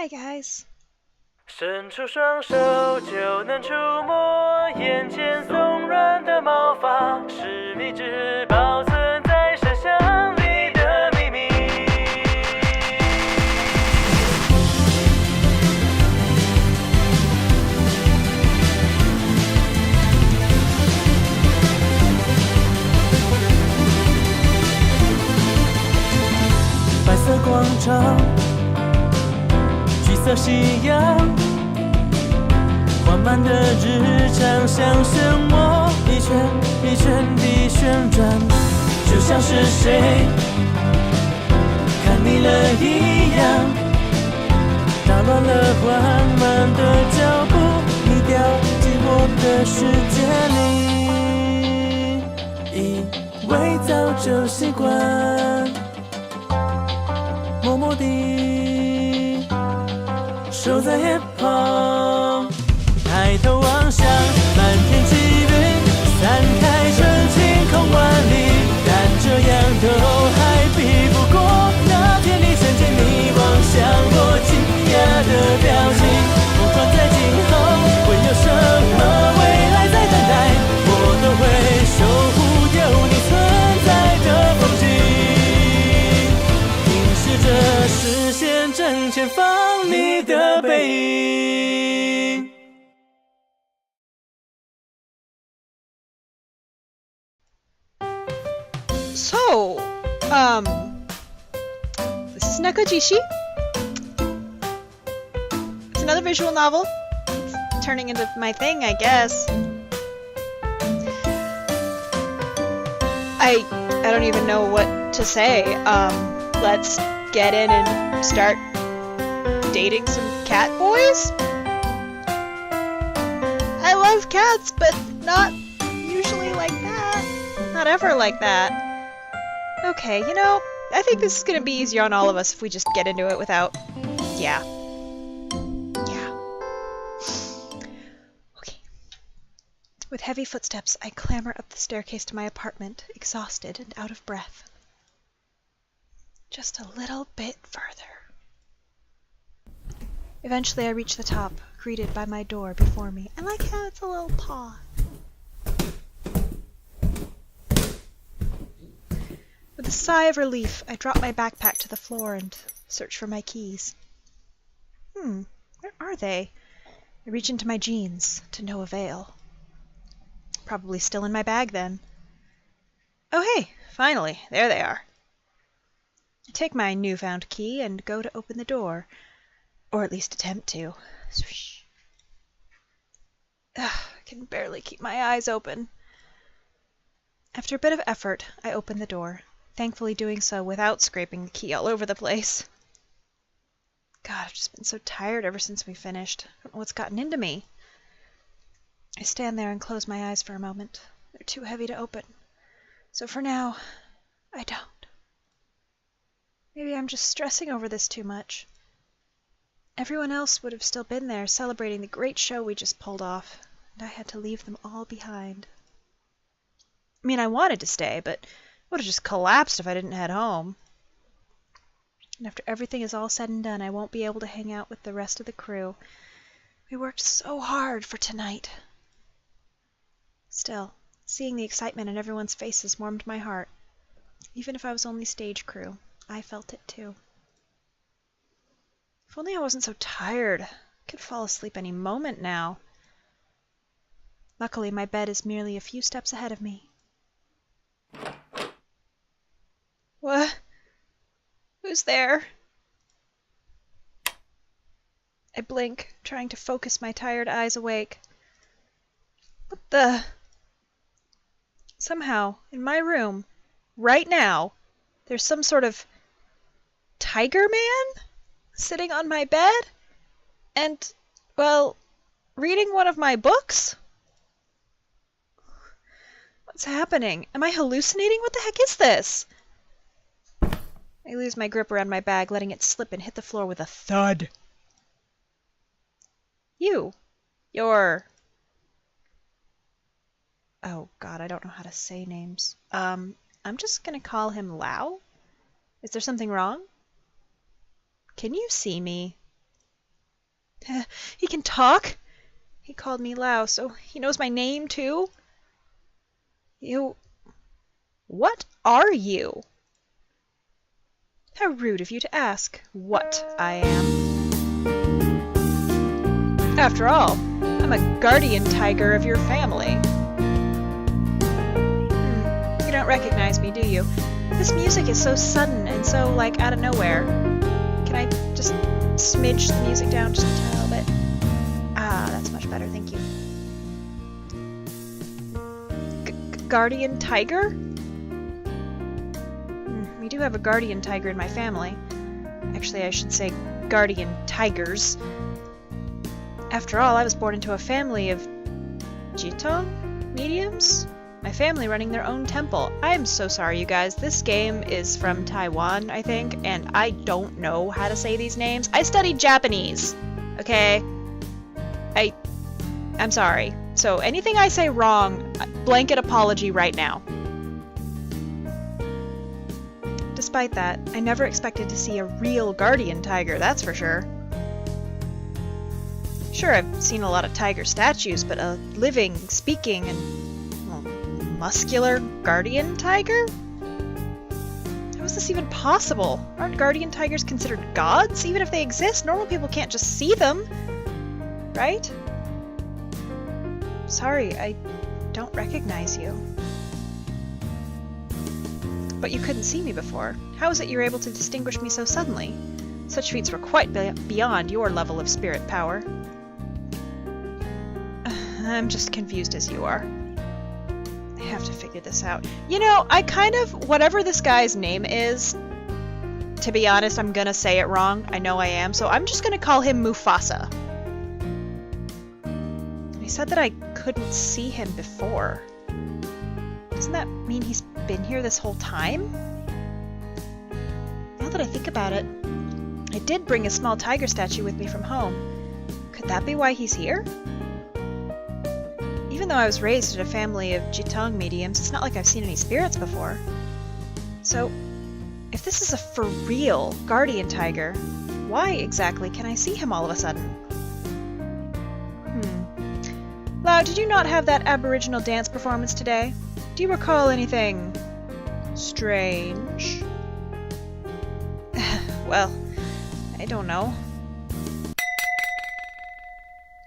Hi guys. 伸出双手就能触摸眼前松软的毛发，是一只保存在深箱里的秘密。白色广场，橘色夕阳，缓慢的日常像漩涡，一圈一圈地旋转，就像是谁看腻了一样，打乱了缓慢的脚步，你掉进我的世界里，以为早就习惯，默默地守在一旁，抬头望向满天积云，散开成晴空万里，但这样都还比不过那天你曾经你望向我惊讶的表情。不管在今后会有什么未来在等待，我都会守护有你存在的风景，凝视着视线正前方你的背影。So, this is Nekojishi. It's another visual novel. It's turning into my thing, I guess. I don't even know what to say. Let's get in and start dating some cat boys? I love cats, but not usually like that. Not ever like that. Okay, you know, I think this is gonna be easier on all of us if we just get into it without... Yeah. Okay. With heavy footsteps, I clamber up the staircase to my apartment, exhausted and out of breath. Just a little bit further. Eventually I reach the top, greeted by my door before me. I like how it's a little paw. With a sigh of relief, I drop my backpack to the floor and search for my keys. Where are they? I reach into my jeans, to no avail. Probably still in my bag then. Oh hey, finally, there they are. I take my newfound key and go to open the door, or at least attempt to. Swish. I can barely keep my eyes open. After a bit of effort, I open the door, thankfully doing so without scraping the key all over the place. God, I've just been so tired ever since we finished. I don't know what's gotten into me. I stand there and close my eyes for a moment. They're too heavy to open. So for now, I don't. Maybe I'm just stressing over this too much. Everyone else would have still been there celebrating the great show we just pulled off, and I had to leave them all behind. I mean, I wanted to stay, but would have just collapsed if I didn't head home. And after everything is all said and done, I won't be able to hang out with the rest of the crew. We worked so hard for tonight. Still, seeing the excitement in everyone's faces warmed my heart. Even if I was only stage crew, I felt it too. If only I wasn't so tired. I could fall asleep any moment now. Luckily, my bed is merely a few steps ahead of me. What? Who's there? I blink, trying to focus my tired eyes awake. What the... Somehow, in my room, right now, there's some sort of tiger man sitting on my bed and, well, reading one of my books? What's happening? Am I hallucinating? What the heck is this? I lose my grip around my bag, letting it slip and hit the floor with a thud. You're... Oh god, I don't know how to say names. I'm just gonna call him Lao? Is there something wrong? Can you see me? He can talk? He called me Lao, so he knows my name, too? You... What are you? How rude of you to ask what I am. After all, I'm a guardian tiger of your family. You don't recognize me, do you? This music is so sudden and so, like, out of nowhere. Can I just smidge the music down just a little bit? Ah, that's much better, thank you. Guardian tiger? We do have a guardian tiger in my family. Actually, I should say guardian tigers. After all, I was born into a family of Jitong mediums? My family running their own temple. I am so sorry, you guys. This game is from Taiwan, I think, and I don't know how to say these names. I studied Japanese, okay? I'm sorry. So anything I say wrong, blanket apology right now. Despite that, I never expected to see a real guardian tiger, that's for sure. Sure, I've seen a lot of tiger statues, but a living, speaking, and muscular guardian tiger? How is this even possible? Aren't guardian tigers considered gods? Even if they exist, normal people can't just see them. Right? Sorry, I don't recognize you. But you couldn't see me before. How is it you're able to distinguish me so suddenly? Such feats were quite beyond your level of spirit power. I'm just confused as you are. I have to figure this out. You know, I kind of... Whatever this guy's name is, to be honest, I'm gonna say it wrong. I know I am. So I'm just gonna call him Mufasa. He said that I couldn't see him before. Doesn't that mean he's been here this whole time? Now that I think about it, I did bring a small tiger statue with me from home. Could that be why he's here? Even though I was raised in a family of Jitong mediums, it's not like I've seen any spirits before. So, if this is a for real guardian tiger, why exactly can I see him all of a sudden? Lau, did you not have that Aboriginal dance performance today? Do you recall anything strange? Well, I don't know.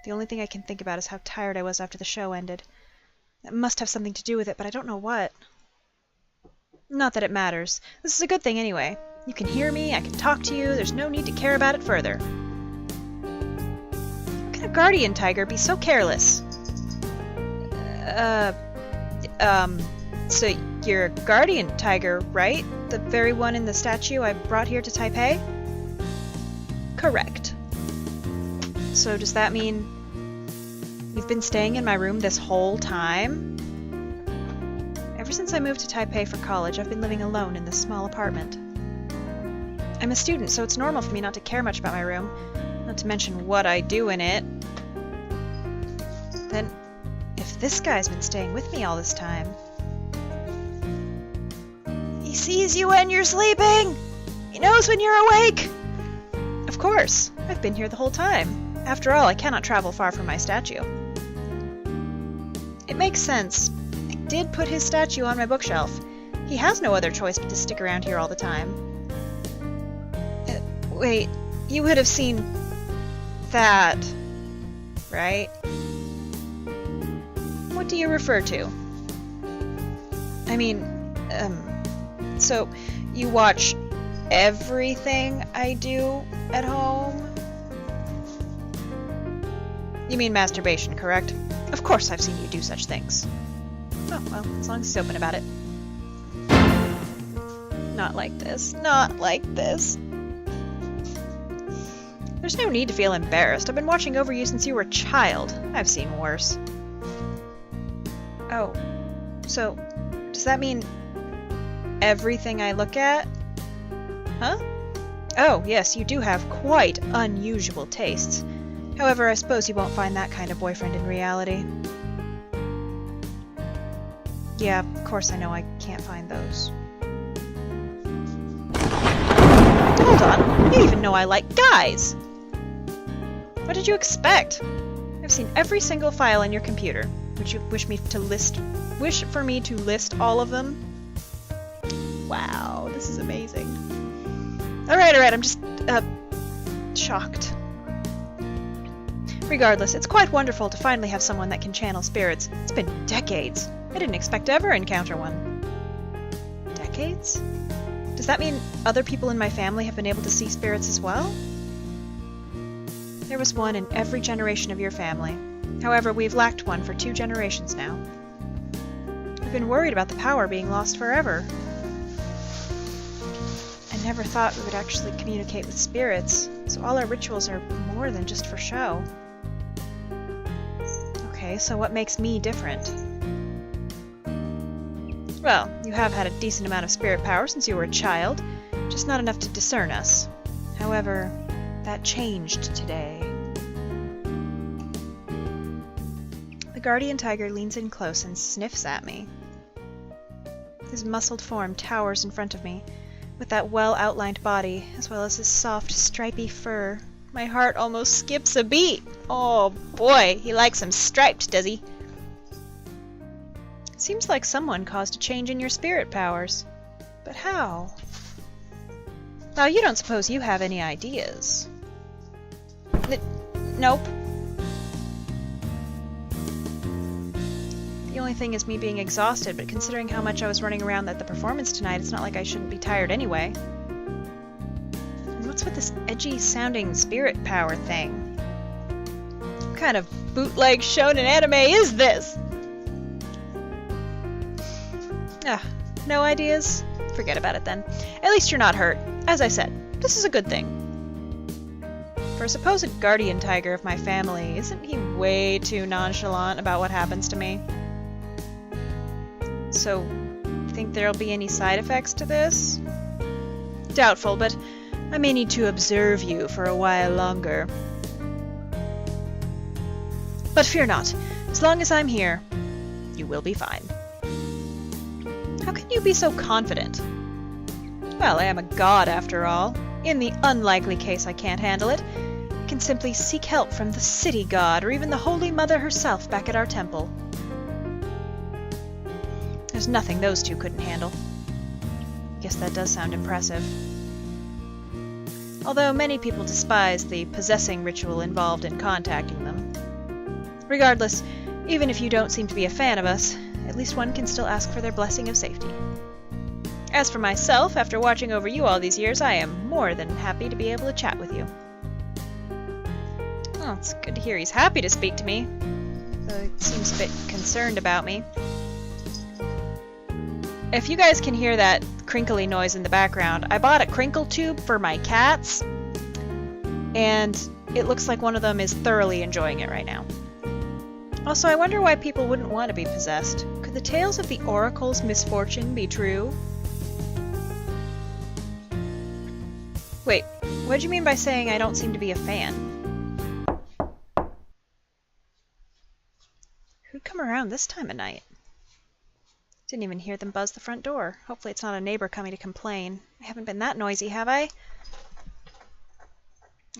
The only thing I can think about is how tired I was after the show ended. That must have something to do with it, but I don't know what. Not that it matters. This is a good thing anyway. You can hear me, I can talk to you, there's no need to care about it further. How can a guardian tiger be so careless? So you're a guardian tiger, right? The very one in the statue I brought here to Taipei? Correct. So does that mean you've been staying in my room this whole time? Ever since I moved to Taipei for college, I've been living alone in this small apartment. I'm a student, so it's normal for me not to care much about my room, not to mention what I do in it. Then, if this guy's been staying with me all this time... He sees you when you're sleeping! He knows when you're awake! Of course, I've been here the whole time. After all, I cannot travel far from my statue. It makes sense. I did put his statue on my bookshelf. He has no other choice but to stick around here all the time. Wait, you would have seen... that... right? What do you refer to? I mean, so you watch everything I do at home? You mean masturbation, correct? Of course I've seen you do such things. Oh, well, as long as he's open about it. Not like this. Not like this. There's no need to feel embarrassed. I've been watching over you since you were a child. I've seen worse. Oh. So, does that mean everything I look at? Huh? Oh, yes, you do have quite unusual tastes. However, I suppose you won't find that kind of boyfriend in reality. Yeah, of course I know I can't find those. Hold on, you even know I like guys! What did you expect? I've seen every single file on your computer. Would you wish for me to list all of them? Wow, this is amazing. Alright, I'm just, shocked. Regardless, it's quite wonderful to finally have someone that can channel spirits. It's been decades. I didn't expect to ever encounter one. Decades? Does that mean other people in my family have been able to see spirits as well? There was one in every generation of your family. However, we've lacked one for 2 generations now. We've been worried about the power being lost forever. I never thought we would actually communicate with spirits, so all our rituals are more than just for show. Okay, so what makes me different? Well, you have had a decent amount of spirit power since you were a child, just not enough to discern us. However, that changed today. The guardian tiger leans in close and sniffs at me. His muscled form towers in front of me, with that well-outlined body, as well as his soft, stripy fur. My heart almost skips a beat. Oh boy, he likes him striped, does he? Seems like someone caused a change in your spirit powers. But how? Now, you don't suppose you have any ideas? Nope. The only thing is me being exhausted, but considering how much I was running around at the performance tonight, it's not like I shouldn't be tired anyway. And what's with this edgy-sounding spirit power thing? What kind of bootleg shonen anime is this? No ideas? Forget about it then. At least you're not hurt. As I said, this is a good thing. For a supposed guardian tiger of my family, isn't he way too nonchalant about what happens to me? So, think there'll be any side effects to this? Doubtful, but I may need to observe you for a while longer. But fear not. As long as I'm here, you will be fine. How can you be so confident? Well, I am a god after all. In the unlikely case I can't handle it, I can simply seek help from the city god or even the Holy Mother herself back at our temple. There's nothing those two couldn't handle. Guess that does sound impressive. Although many people despise the possessing ritual involved in contacting them. Regardless, even if you don't seem to be a fan of us, at least one can still ask for their blessing of safety. As for myself, after watching over you all these years, I am more than happy to be able to chat with you. Oh, it's good to hear he's happy to speak to me, though he seems a bit concerned about me. If you guys can hear that crinkly noise in the background, I bought a crinkle tube for my cats, and it looks like one of them is thoroughly enjoying it right now. Also, I wonder why people wouldn't want to be possessed. Could the tales of the Oracle's misfortune be true? Wait, what do you mean by saying I don't seem to be a fan? Who'd come around this time of night? Didn't even hear them buzz the front door. Hopefully it's not a neighbor coming to complain. I haven't been that noisy, have I?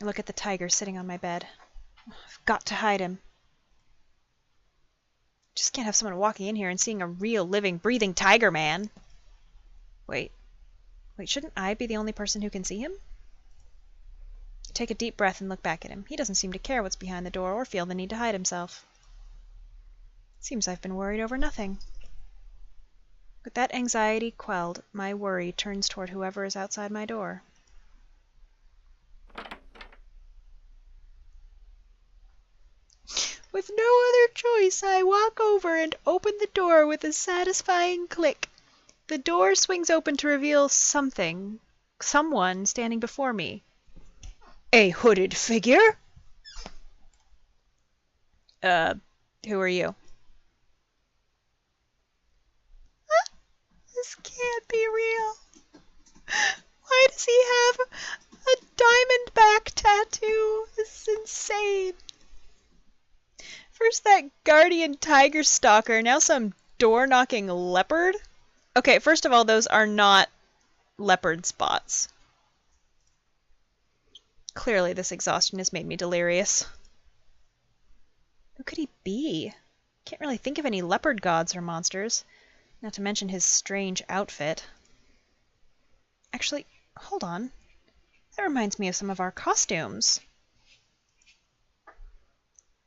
I look at the tiger sitting on my bed. I've got to hide him. Just can't have someone walking in here and seeing a real, living, breathing tiger man. Wait, shouldn't I be the only person who can see him? Take a deep breath and look back at him. He doesn't seem to care what's behind the door or feel the need to hide himself. Seems I've been worried over nothing. With that anxiety quelled, my worry turns toward whoever is outside my door. With no other choice, I walk over and open the door with a satisfying click. The door swings open to reveal someone standing before me. A hooded figure? Who are you? This can't be real. Why does he have a diamond back tattoo? This is insane. First that guardian tiger stalker, now some door-knocking leopard? Okay, first of all, those are not leopard spots. Clearly this exhaustion has made me delirious. Who could he be? Can't really think of any leopard gods or monsters, not to mention his strange outfit. Actually, hold on. That reminds me of some of our costumes.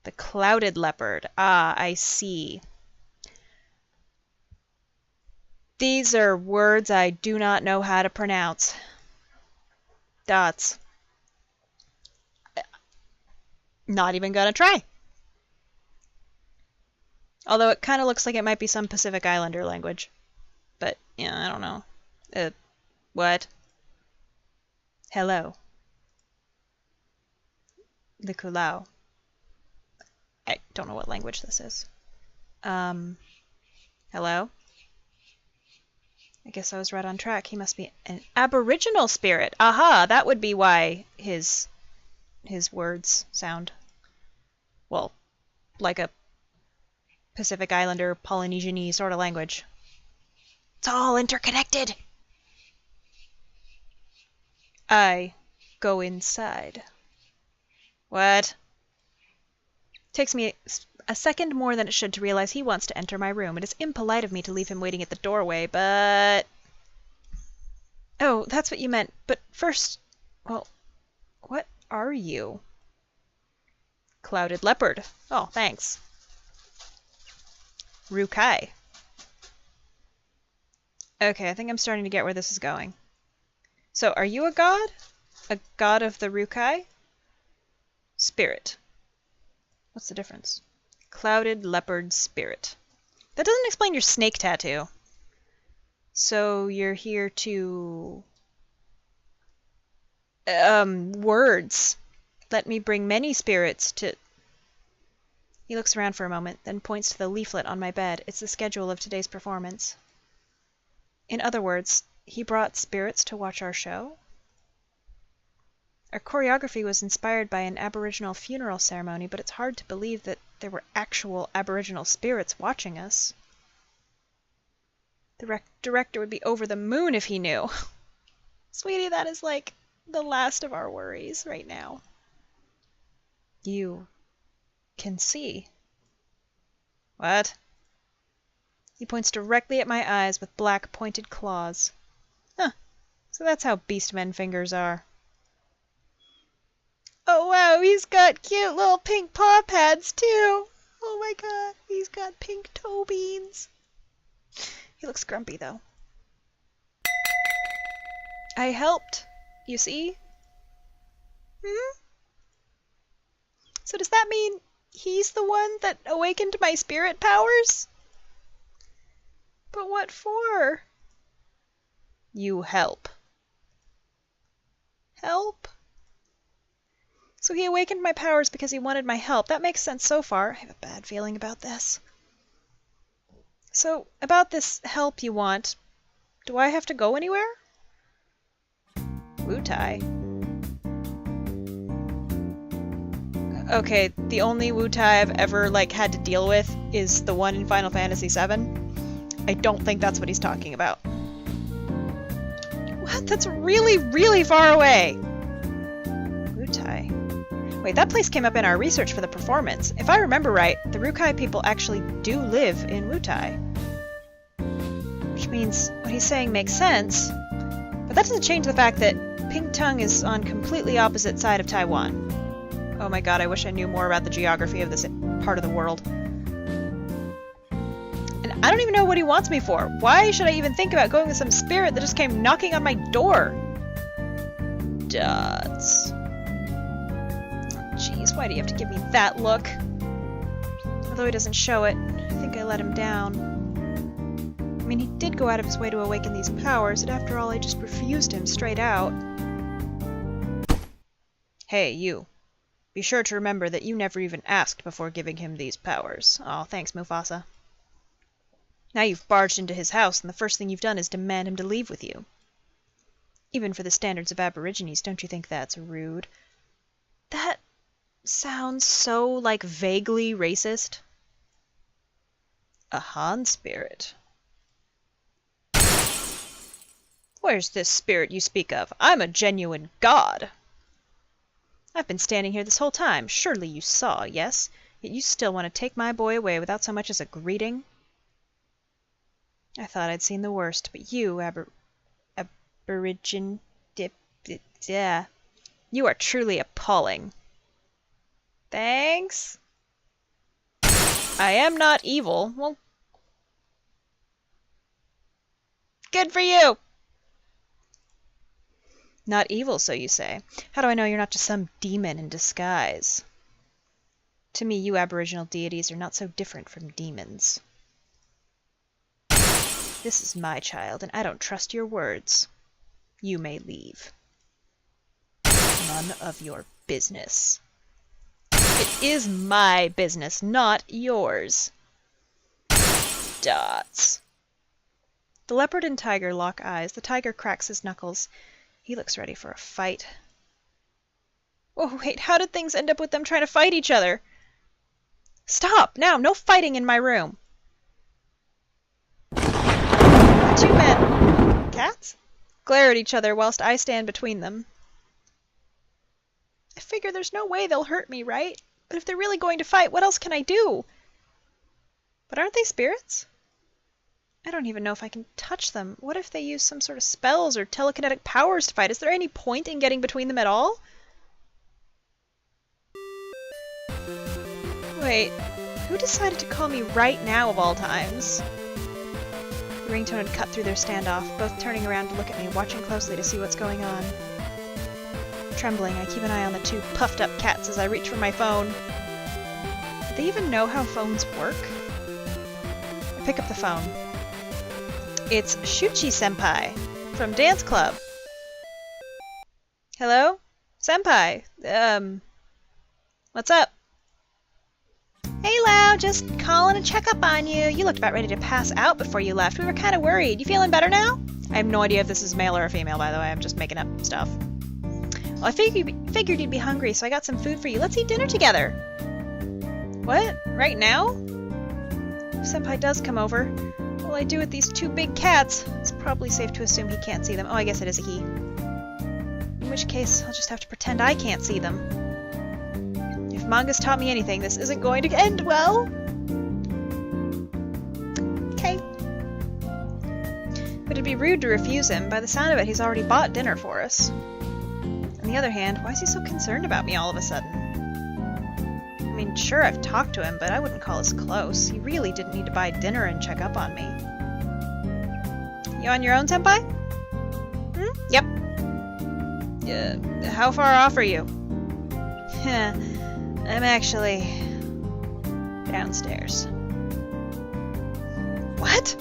The clouded leopard. Ah, I see. These are words I do not know how to pronounce. Dots. Not even gonna try. Although it kind of looks like it might be some Pacific Islander language. But, yeah, I don't know. What? Hello. The Kulau. I don't know what language this is. Hello? I guess I was right on track. He must be an aboriginal spirit. Aha! That would be why his words sound, well, like a Pacific Islander, Polynesian-y sort of language. It's all interconnected! I go inside. What? Takes me a second more than it should to realize he wants to enter my room. It is impolite of me to leave him waiting at the doorway, but... Oh, that's what you meant. But first... Well, what are you? Clouded leopard. Oh, thanks. Rukai. Okay, I think I'm starting to get where this is going. So, are you a god? A god of the Rukai? Spirit. What's the difference? Clouded leopard spirit. That doesn't explain your snake tattoo. So, you're here to... words. Let me bring many spirits to... He looks around for a moment, then points to the leaflet on my bed. It's the schedule of today's performance. In other words, he brought spirits to watch our show? Our choreography was inspired by an Aboriginal funeral ceremony, but it's hard to believe that there were actual Aboriginal spirits watching us. The director would be over the moon if he knew. Sweetie, that is like the last of our worries right now. You can see. What? He points directly at my eyes with black pointed claws. Huh. So that's how beastmen fingers are. Oh wow, he's got cute little pink paw pads too. Oh my god, he's got pink toe beans. He looks grumpy though. I helped, you see? So does that mean he's the one that awakened my spirit powers? But what for? You help. Help? So he awakened my powers because he wanted my help. That makes sense so far. I have a bad feeling about this. So, about this help you want, do I have to go anywhere? Wutai. Okay, the only Wutai I've ever, had to deal with is the one in Final Fantasy VII. I don't think that's what he's talking about. What? That's really, really far away! Wutai. Wait, that place came up in our research for the performance. If I remember right, the Rukai people actually do live in Wutai. Which means what he's saying makes sense, but that doesn't change the fact that Pink Tongue is on completely opposite side of Taiwan. Oh my god, I wish I knew more about the geography of this part of the world. And I don't even know what he wants me for. Why should I even think about going with some spirit that just came knocking on my door? Dots. Jeez, why do you have to give me that look? Although he doesn't show it, I think I let him down. I mean, he did go out of his way to awaken these powers, and after all, I just refused him straight out. Hey, you. Be sure to remember that you never even asked before giving him these powers. Aw, thanks, Mufasa. Now you've barged into his house, and the first thing you've done is demand him to leave with you. Even for the standards of Aborigines, don't you think that's rude? That sounds so, vaguely racist. A Han spirit. Where's this spirit you speak of? I'm a genuine god. I've been standing here this whole time. Surely you saw, yes? Yet you still want to take my boy away without so much as a greeting? I thought I'd seen the worst, but you, Aborigine... Yeah. You are truly appalling. Thanks? I am not evil. Well, good for you! Not evil, so you say. How do I know you're not just some demon in disguise? To me, you aboriginal deities are not so different from demons. This is my child, and I don't trust your words. You may leave. None of your business. It is my business, not yours. Dots. The leopard and tiger lock eyes. The tiger cracks his knuckles. He looks ready for a fight. Oh, wait, how did things end up with them trying to fight each other? Stop! Now, no fighting in my room! The two men, cats, glare at each other whilst I stand between them. I figure there's no way they'll hurt me, right? But if they're really going to fight, what else can I do? But aren't they spirits? I don't even know if I can touch them. What if they use some sort of spells or telekinetic powers to fight? Is there any point in getting between them at all? Wait, who decided to call me right now of all times? The ringtone had cut through their standoff, both turning around to look at me, watching closely to see what's going on. Trembling, I keep an eye on the two puffed-up cats as I reach for my phone. Do they even know how phones work? I pick up the phone. It's Shuchi-senpai from Dance Club. Hello? Senpai, what's up? Hey Lau, just calling to check up on you. You looked about ready to pass out before you left. We were kind of worried. You feeling better now? I have no idea if this is male or a female, by the way. I'm just making up stuff. Well, I figured you'd be hungry, so I got some food for you. Let's eat dinner together. What? Right now? If Senpai does come over, what will I do with these two big cats? It's probably safe to assume he can't see them. Oh, I guess it is a he. In which case, I'll just have to pretend I can't see them. If manga's taught me anything, this isn't going to end well. Okay. But it'd be rude to refuse him. By the sound of it, he's already bought dinner for us. On the other hand, why is he so concerned about me all of a sudden? I mean, sure, I've talked to him, but I wouldn't call us close. He really didn't need to buy dinner and check up on me. You on your own, Senpai? Yep. How far off are you? I'm actually downstairs. What?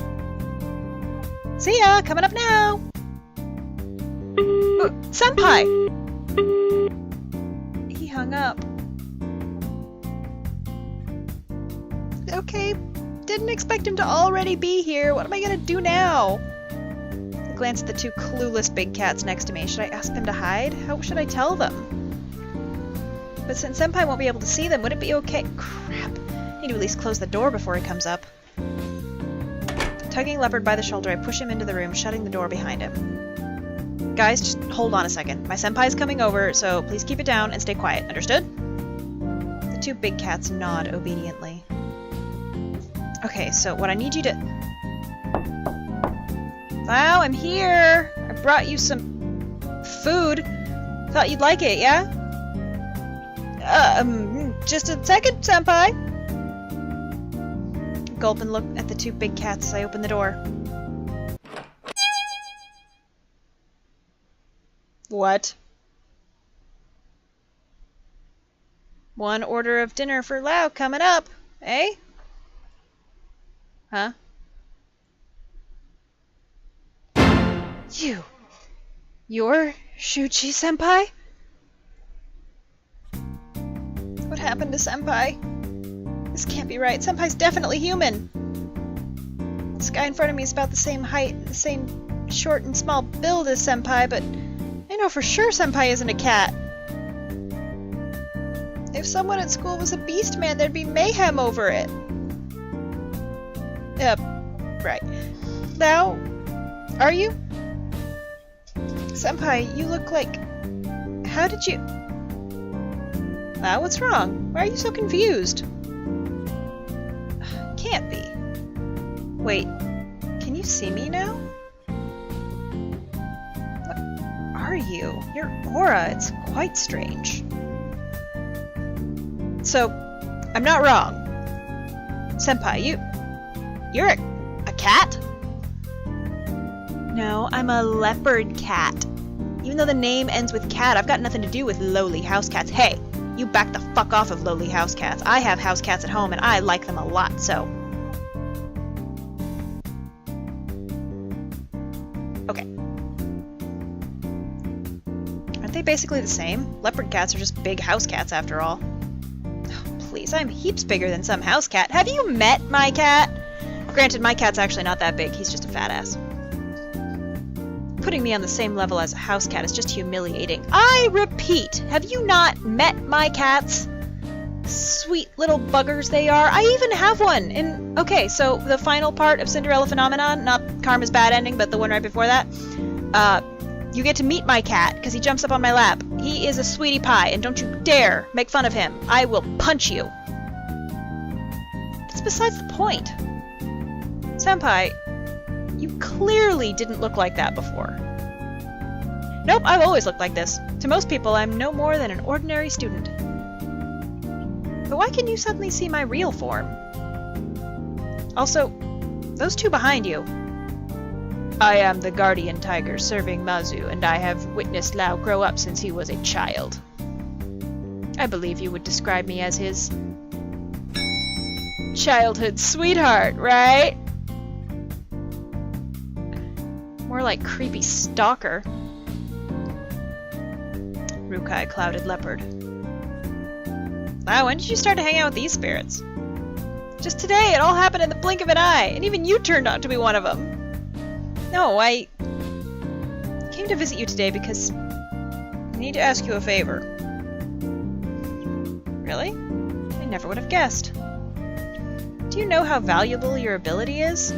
See ya! Coming up now! Senpai! He hung up. Okay, didn't expect him to already be here. What am I gonna do now? I glanced at the two clueless big cats next to me. Should I ask them to hide? How should I tell them? But since Senpai won't be able to see them, would it be okay? Crap. I need to at least close the door before he comes up. Tugging Leopard by the shoulder, I push him into the room, shutting the door behind him. Guys, just hold on a second. My senpai's coming over, so please keep it down and stay quiet. Understood? The two big cats nod obediently. Okay, so what I need you to... Wow, I'm here! I brought you some... food. Thought you'd like it, yeah? Just a second, senpai! Gulp and look at the two big cats as I open the door. What? One order of dinner for Lau coming up, eh? Huh? You're Shuchi-senpai? What happened to Senpai? This can't be right. Senpai's definitely human. This guy in front of me is about the same height, the same short and small build as Senpai, but I know for sure Senpai isn't a cat. If someone at school was a beast man, there'd be mayhem over it. Right. Now, are you? Senpai, you look like... How did you... What's wrong? Why are you so confused? Can't be. Wait, can you see me now? What are you? Your aura, it's quite strange. So, I'm not wrong. Senpai, you're a cat? No, I'm a leopard cat. Even though the name ends with cat, I've got nothing to do with lowly house cats. Hey, you back the fuck off of lowly house cats. I have house cats at home and I like them a lot, so... Okay. Aren't they basically the same? Leopard cats are just big house cats after all. Oh, please, I'm heaps bigger than some house cat. Have you met my cat? Granted, my cat's actually not that big. He's just a fat ass. Putting me on the same level as a house cat is just humiliating. I repeat, have you not met my cats? Sweet little buggers they are. I even have one. Okay, so the final part of Cinderella Phenomenon, not Karma's bad ending, but the one right before that, you get to meet my cat because he jumps up on my lap. He is a sweetie pie, and don't you dare make fun of him. I will punch you. That's besides the point. Senpai, you clearly didn't look like that before. Nope, I've always looked like this. To most people, I'm no more than an ordinary student. But why can you suddenly see my real form? Also, those two behind you. I am the guardian tiger serving Mazu, and I have witnessed Lao grow up since he was a child. I believe you would describe me as his childhood sweetheart, right? More like creepy stalker. Rukai clouded leopard. Wow, when did you start to hang out with these spirits? Just today, it all happened in the blink of an eye, and even you turned out to be one of them. No, I came to visit you today because I need to ask you a favor. Really? I never would have guessed. Do you know how valuable your ability is?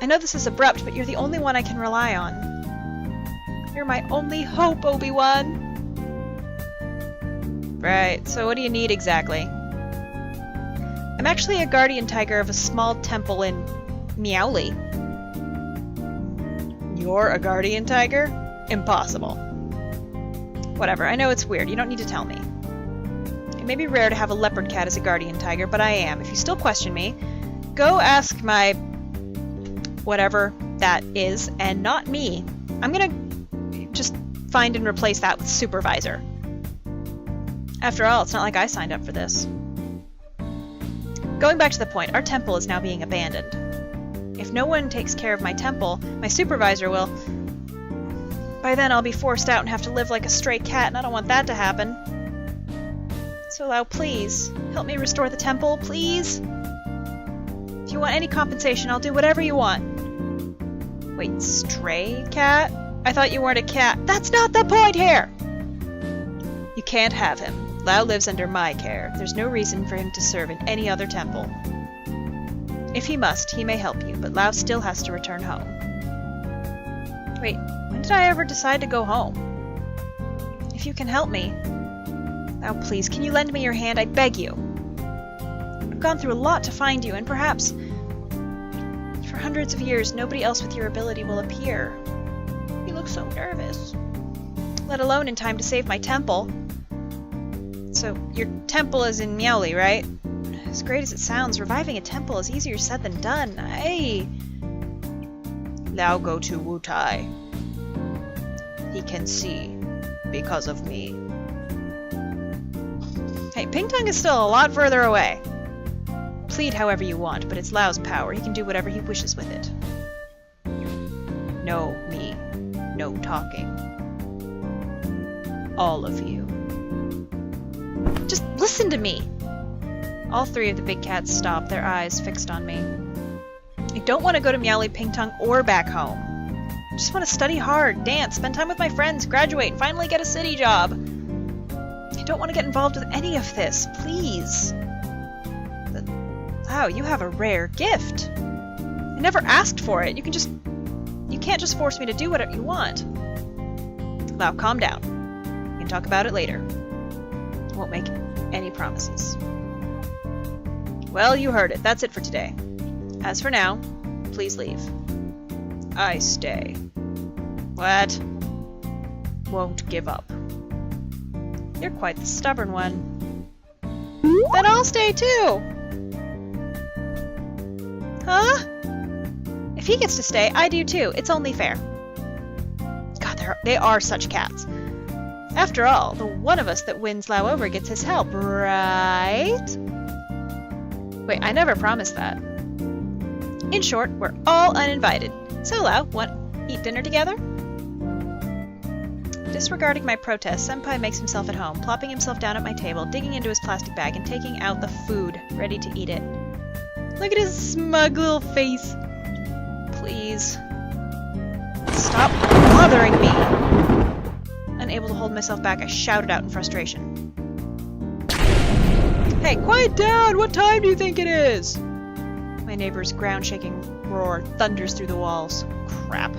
I know this is abrupt, but you're the only one I can rely on. You're my only hope, Obi-Wan. Right, so what do you need exactly? I'm actually a guardian tiger of a small temple in Meowly. You're a guardian tiger? Impossible. Whatever, I know it's weird, you don't need to tell me. It may be rare to have a leopard cat as a guardian tiger, but I am. If you still question me, go ask my... whatever that is, and not me. I'm gonna just find and replace that with supervisor. After all, it's not like I signed up for this. Going back to the point, our temple is now being abandoned. If no one takes care of my temple, my supervisor will. By then I'll be forced out and have to live like a stray cat, and I don't want that to happen. So Lao, please, help me restore the temple, please? If you want any compensation, I'll do whatever you want. Wait, stray cat? I thought you weren't a cat. That's not the point here! You can't have him. Lao lives under my care. There's no reason for him to serve in any other temple. If he must, he may help you, but Lao still has to return home. Wait, when did I ever decide to go home? If you can help me... Lao, please, can you lend me your hand? I beg you. I've gone through a lot to find you, and perhaps... for hundreds of years, nobody else with your ability will appear. You look so nervous. Let alone in time to save my temple. So, your temple is in Meowly, right? As great as it sounds, reviving a temple is easier said than done. Now go to Wutai. He can see because of me. Hey, Pingtung is still a lot further away. Plead however you want, but it's Lao's power. He can do whatever he wishes with it. No me. No talking. All of you. Just listen to me! All three of the big cats stopped, their eyes fixed on me. I don't want to go to Meowly, Pingtung, or back home. I just want to study hard, dance, spend time with my friends, graduate, and finally get a city job. I don't want to get involved with any of this, please. But, wow, you have a rare gift. I never asked for it. You can't just force me to do whatever you want. Now, calm down. We can talk about it later. It won't make any promises. Well, you heard it. That's it for today. As for now, please leave. I stay. What? Won't give up. You're quite the stubborn one. Then I'll stay too! Huh? If he gets to stay, I do too. It's only fair. God, they are such cats. After all, the one of us that wins Lau over gets his help, right? Wait, I never promised that. In short, we're all uninvited. So, Lau, want eat dinner together? Disregarding my protest, Senpai makes himself at home, plopping himself down at my table, digging into his plastic bag, and taking out the food, ready to eat it. Look at his smug little face. Please. Stop bothering me! Unable to hold myself back, I shouted out in frustration. Hey, quiet down! What time do you think it is? My neighbor's ground-shaking roar thunders through the walls. Crap.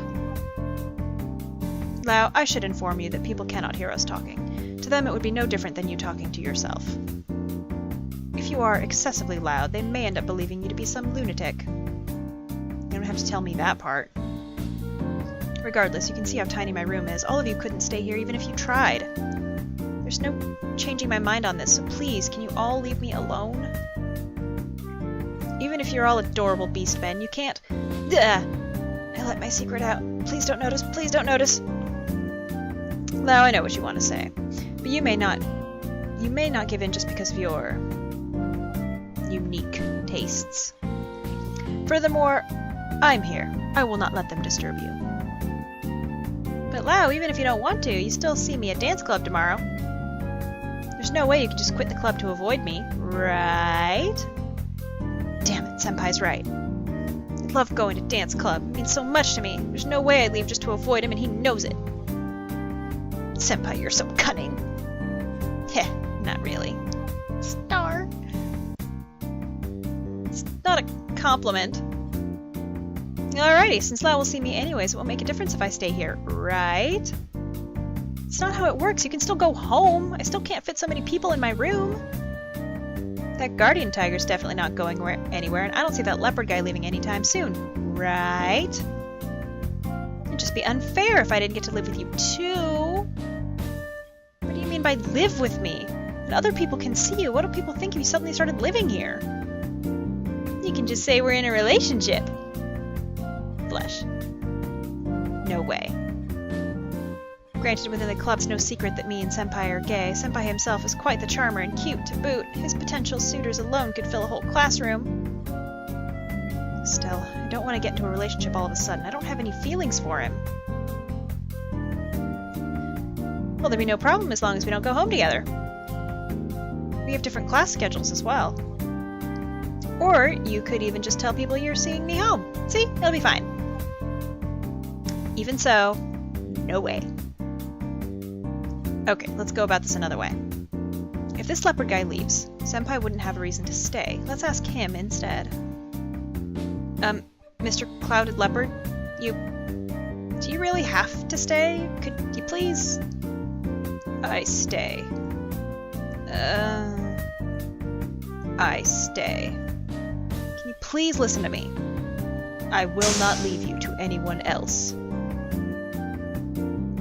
Lau, I should inform you that people cannot hear us talking. To them, it would be no different than you talking to yourself. If you are excessively loud, they may end up believing you to be some lunatic. You don't have to tell me that part. Regardless, you can see how tiny my room is. All of you couldn't stay here even if you tried. There's no changing my mind on this, so please, can you all leave me alone? Even if you're all adorable beast men, you can't... Duh! I let my secret out. Please don't notice. Please don't notice. Lau, I know what you want to say, but you may not give in just because of your unique tastes. Furthermore, I'm here. I will not let them disturb you. But Lau, even if you don't want to, you still see me at dance club tomorrow. There's no way you can just quit the club to avoid me, right? Damn it, Senpai's right. I love going to dance club. It means so much to me. There's no way I'd leave just to avoid him, and he knows it. Senpai, you're so cunning. Heh, not really. Star. It's not a compliment. Alrighty, since Lau will see me anyways, it won't make a difference if I stay here, right? It's not how it works. You can still go home. I still can't fit so many people in my room. That guardian tiger's definitely not going anywhere, and I don't see that leopard guy leaving anytime soon, right? It'd just be unfair if I didn't get to live with you too. What do you mean by live with me? And other people can see you. What do people think if you suddenly started living here? You can just say we're in a relationship. Blush. No way. Granted, within the club, it's no secret that me and Senpai are gay. Senpai himself is quite the charmer and cute to boot. His potential suitors alone could fill a whole classroom. Still, I don't want to get into a relationship all of a sudden. I don't have any feelings for him. Well, there'd be no problem as long as we don't go home together. We have different class schedules as well. Or you could even just tell people you're seeing me home. See? It'll be fine. Even so, no way. Okay, let's go about this another way. If this leopard guy leaves, Senpai wouldn't have a reason to stay. Let's ask him instead. Mr. Clouded Leopard, do you really have to stay? Could you please? I stay. I stay. Can you please listen to me? I will not leave you to anyone else.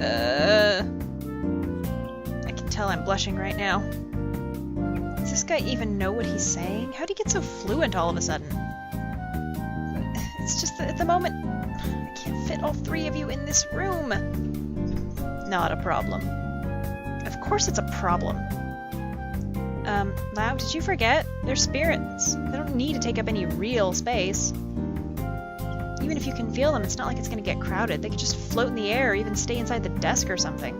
I can tell I'm blushing right now. Does this guy even know what he's saying? How'd he get so fluent all of a sudden? It's just that at the moment, I can't fit all three of you in this room. Not a problem. Of course it's a problem. Lau, did you forget? They're spirits. They don't need to take up any real space. Even if you can feel them, it's not like it's going to get crowded. They could just float in the air or even stay inside the desk or something.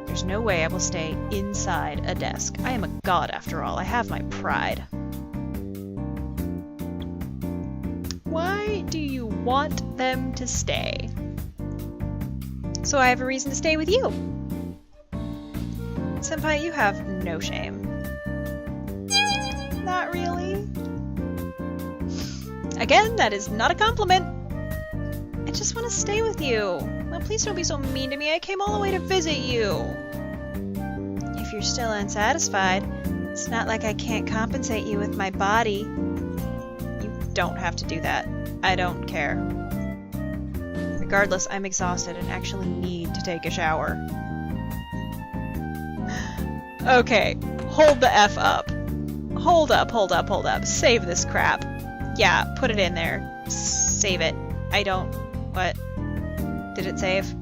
There's no way I will stay inside a desk. I am a god after all. I have my pride. Why do you want them to stay? So I have a reason to stay with you. Senpai, you have no shame. Not really. Again, that is not a compliment. I just want to stay with you. Now, please don't be so mean to me. I came all the way to visit you. If if you're still unsatisfied. It's not like I can't compensate you with my body. You don't have to do that. I don't care. Regardless, I'm exhausted and actually need to take a shower. Okay, hold the F up. Hold up. Save this crap. Yeah, put it in there. Save it. I don't... What? Did it save?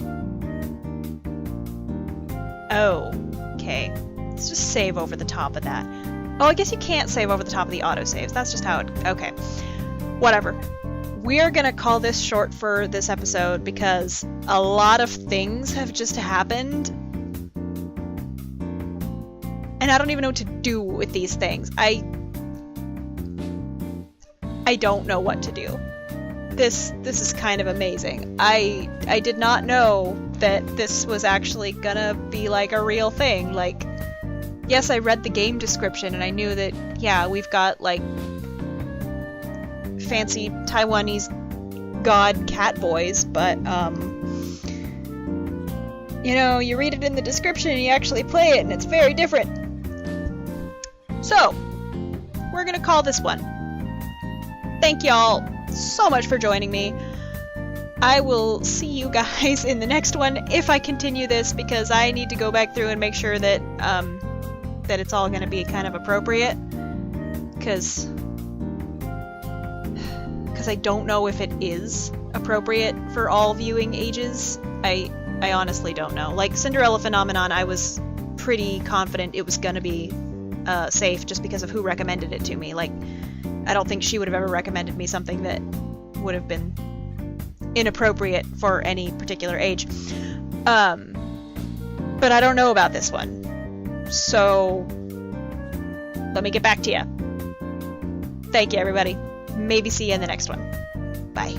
Oh, okay. Let's just save over the top of that. Oh, I guess you can't save over the top of the autosaves. That's just how it... Okay. Whatever. We are gonna call this short for this episode because a lot of things have just happened. And I don't even know what to do with these things. I don't know what to do. This is kind of amazing. I did not know that this was actually gonna be like a real thing. Like, yes, I read the game description and I knew that, yeah, we've got like fancy Taiwanese god catboys, but you know, you read it in the description and you actually play it and it's very different. So, we're gonna call this one. Thank y'all so much for joining me. I will see you guys in the next one if I continue this, because I need to go back through and make sure that that it's all gonna be kind of appropriate, because I don't know if it is appropriate for all viewing ages. I honestly don't know. Like Cinderella Phenomenon, I was pretty confident it was gonna be safe just because of who recommended it to me. Like, I don't think she would have ever recommended me something that would have been inappropriate for any particular age. But I don't know about this one. So, let me get back to you. Thank you, everybody. Maybe see you in the next one. Bye.